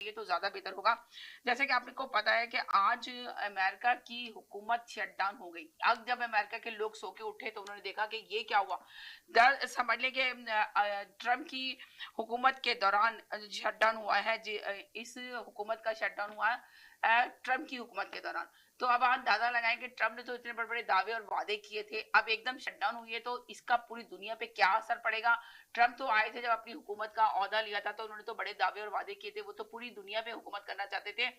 जाइए तो ज्यादा बेहतर होगा। जैसे कि आपको पता है कि आज अमेरिका की हुकूमत शटडाउन हो गई। अब जब अमेरिका के लोग सो के उठे तो उन्होंने देखा कि ये क्या हुआ। समझ लें कि ट्रम्प की हुकूमत के दौरान शटडाउन हुआ है इस हुकूमत का शटडाउन हुआ है ट्रम्प की हुकूमत के दौरान। तो अब आप अंदाजा लगाएं कि ट्रम्प ने तो इतने बड़े बड़े दावे और वादे किए थे, अब एकदम शटडाउन हुई है तो इसका पूरी दुनिया पे क्या असर पड़ेगा। ट्रम्प तो आए थे जब अपनी हुकूमत का ओहदा लिया था तो उन्होंने तो बड़े दावे और वादे किए थे, वो तो पूरी दुनिया पे हुकूमत करना चाहते थे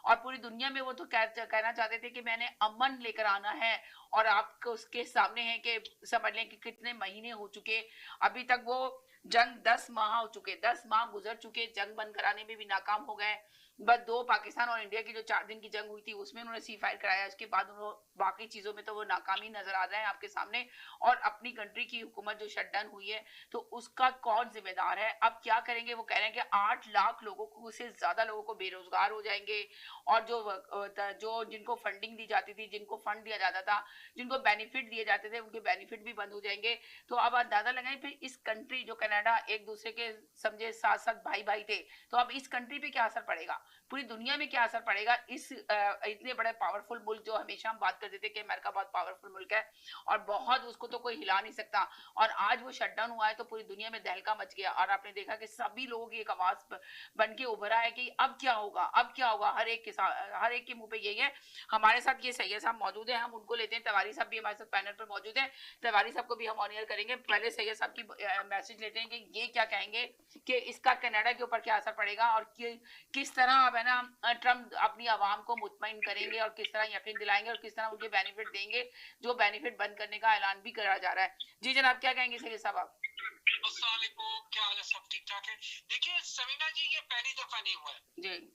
और पूरी दुनिया में वो तो कहना चाहते थे कि मैंने अमन लेकर आना है। और आपको उसके सामने है कि समझ लें कि कितने महीने हो चुके, अभी तक वो जंग 10 माह हो चुके, 10 माह गुजर चुके, जंग बंद कराने में भी नाकाम हो गए। बस 2 पाकिस्तान और इंडिया की जो 4 दिन की जंग हुई थी उसमें उन्होंने सी फायर कराया, उसके बाद उन्होंने बाकी चीजों में तो वो नाकामी नजर आ रहे हैं आपके सामने। और अपनी कंट्री की हुकूमत जो शटडाउन हुई है तो उसका कौन जिम्मेदार है, अब क्या करेंगे। वो कह रहे हैं कि 8 लाख लोगों को से ज्यादा लोगों को बेरोजगार हो जाएंगे और जो जिनको फंडिंग दी जाती थी, जिनको फंड दिया जाता था, जिनको बेनिफिट दिए जाते थे, उनके बेनिफिट भी बंद हो जाएंगे। तो अब अंदाजा लगाएं फिर इस कंट्री जो कनाडा एक दूसरे के समझे साथ साथ भाई भाई थे, तो अब इस कंट्री पे क्या असर पड़ेगा, पूरी दुनिया में क्या असर पड़ेगा। इस इतने बड़े पावरफुल मुल्क जो हमेशा हम बात करते थे कि अमेरिका बहुत पावरफुल मुल्क है और बहुत उसको तो कोई हिला नहीं सकता, और आज वो शटडाउन हुआ है तो पूरी दुनिया में दहलका मच गया। और आपने देखा कि सभी लोगों की एक आवाज बन के उभरा है कि अब क्या होगा, अब क्या होगा। हर एक के मुंह पे यही है। हमारे साथ ये सैयद साहब मौजूद है, हम उनको लेते हैं। तिवारी साहब भी हमारे साथ पैनल पर मौजूद है, तिवारी साहब को भी हम ऑनियर करेंगे। पहले सैयद साहब की मैसेज लेते हैं कि ये क्या कहेंगे कि इसका कनाडा के ऊपर क्या असर पड़ेगा और किस तरह अब है ना ट्रम्प अपनी आवाम को मुतमईन करेंगे और किस तरह यकीन दिलाएंगे और किस तरह उनके बेनिफिट देंगे जो बेनिफिट बंद करने का ऐलान भी करा जा रहा है। जी जनाब क्या कहेंगे सैयद साहब आप? क्या हाल है, सब ठीक ठाक है। देखिए समीना जी, ये पहली दफा नहीं हुआ है जी,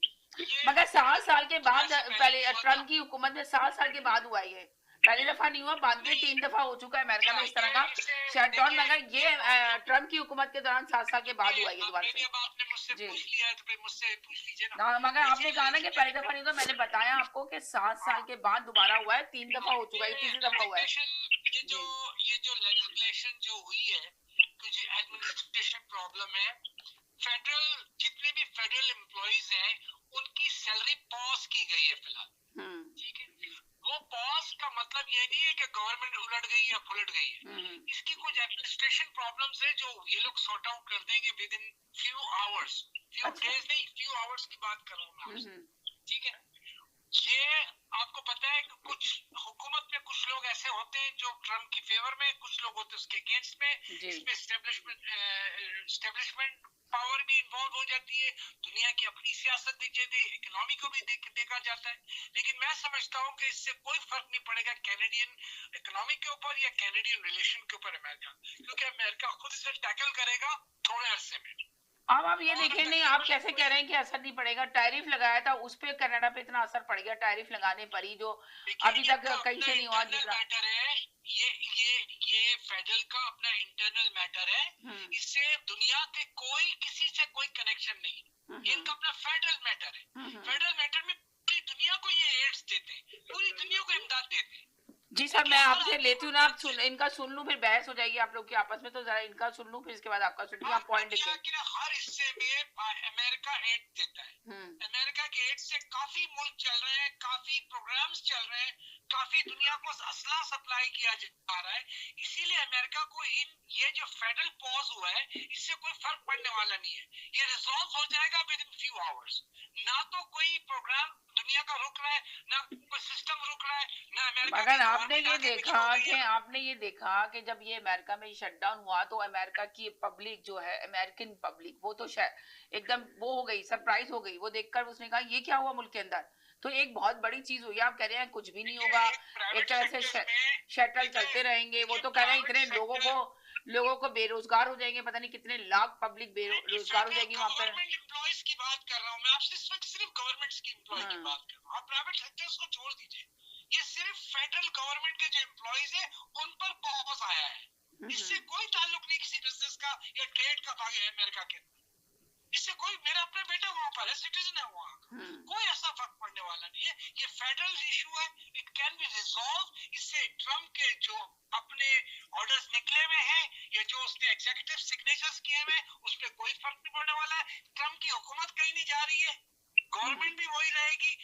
मगर 7 साल के बाद पहले ट्रम्प की हुकूमत में 7 साल के बाद हुआ है, पहली दफा नहीं हुआ, बाद में 3 दफा हो चुका है अमेरिका में इस तरह का शटडाउन, मगर ये ट्रम्प की हुकूमत के दौरान 7 साल के बाद हुआ है दोबारा से। जी मुझसे पूछ लीजिए ना, मगर आपने कहा ना कि पहली दफा नहीं, तो मैंने बताया आपको कि 7 साल के बाद दोबारा हुआ है, 3 दफा हो चुका है, तीसरी दफा हुआ है। ये जो लेजिस्लेशन जो हुई है, कुछ एडमिनिस्ट्रेशन प्रॉब्लम है। फेडरल जितने भी फेडरल एम्प्लॉइज हैं उनकी सैलरी पॉज की गई है फिलहाल, ठीक है। वो पॉज का मतलब ये नहीं है कि गवर्नमेंट उलट गई या पलट गई है, इसकी कुछ एडमिनिस्ट्रेशन प्रॉब्लम्स है जो ये लोग सॉर्ट आउट कर देंगे with in few hours, few days नहीं, फ्यू आवर्स की बात कर रहा हूँ, ठीक है। ये आपको पता है कि कुछ हुकूमत में कुछ लोग ऐसे होते हैं जो ट्रम्प की फेवर में, कुछ लोग होते हैं उसके अगेंस्ट में, इसमें एस्टेब्लिशमेंट पावर भी इन्वॉल्व हो जाती है, दुनिया की अपनी सियासत देखी जाती है, इकोनॉमी को भी देखा जाता है। लेकिन मैं समझता हूँ कि इससे कोई फर्क नहीं पड़ेगा कैनेडियन इकोनॉमी के ऊपर या कैनेडियन रिलेशन के ऊपर अमेरिका, क्योंकि अमेरिका खुद इसे टैकल करेगा थोड़े अरसे में। अब आप ये देखें, नहीं आप कैसे कह रहे हैं कि असर नहीं पड़ेगा, टैरिफ लगाया था उस पे कनाडा पे इतना असर पड़ गया, टैरिफ लगाने पर ही जो अभी तक कहीं से नहीं हुआ। मैटर है ये फेडरल का अपना इंटरनल मैटर है, इससे दुनिया के किसी से कोई कनेक्शन नहीं, इनका अपना फेडरल मैटर है। फेडरल मैटर में पूरी दुनिया को ये एड्स देते हैं, पूरी दुनिया को इमदाद देते हैं। जी सर, मैं आपसे लेती हूँ ना, आप इनका सुन लूँ, फिर बहस हो जाएगी आप लोग की आपस में, तो जरा इनका सुन लूँ फिर इसके बाद आपका सुन लूँ। आप पॉइंट देखिए, हर हिस्से में अमेरिका एड देता है, अमेरिका के एड से काफी मुल्क चल रहे हैं, काफी प्रोग्राम्स चल रहे हैं, काफी दुनिया को असला सप्लाई किया जा रहा है। इसीलिए अमेरिका को ये जो फेडरल पॉज हुआ है इससे कोई फर्क पड़ने वाला नहीं है, ये रिजॉल्व हो जाएगा विद इन फ्यू आवर्स। ना तो कोई प्रोग्राम दुनिया का रुक रहा है, ना कोई सिस्टम रुक रहा है, ना अमेरिका। मगर आपने ये देखा कि जब ये अमेरिका में शटडाउन हुआ तो अमेरिका की पब्लिक जो है, अमेरिकन पब्लिक, वो तो एकदम वो हो गई, सरप्राइज हो गई, वो देखकर उसने कहा ये क्या हुआ मुल्क के अंदर। तो एक बहुत बड़ी चीज हुई। आप कह रहे हैं कुछ भी नहीं होगा, एक तरह से शटल चलते रहेंगे, वो तो कह रहे हैं इतने लोगों को बेरोजगार हो जाएंगे, पता नहीं कितने लाख पब्लिक बेरोजगार हो जाएगी वहां पर। एम्प्लॉइज की बात कर रहा हूँ मैं आपसे, इस वक्त सिर्फ गवर्नमेंट की एम्प्लॉय की बात कर रहा हूँ, आप प्राइवेट सेक्टर्स को छोड़ दीजिए। ये सिर्फ फेडरल गवर्नमेंट के जो एम्प्लॉइज है उन पर पॉज आया है, इससे कोई ताल्लुक नहीं किसी बिजनेस का या ट्रेड का अमेरिका के अंदर। इससे कोई, मेरा अपना बेटा वहां पर है, सिटीजन है वहां का, कोई ऐसा फर्क पड़ने वाला नहीं है। ये फेडरल इशू है, इट कैन बी रिजॉल्व। इससे ट्रम्प के जो अपने ऑर्डर्स निकले हुए हैं या जो उसने एग्जीक्यूटिव सिग्नेचर्स किए हुए, उस पर कोई फर्क नहीं पड़ने वाला है। ट्रम्प की हुकूमत कहीं नहीं जा रही है, गवर्नमेंट भी वही रहेगी,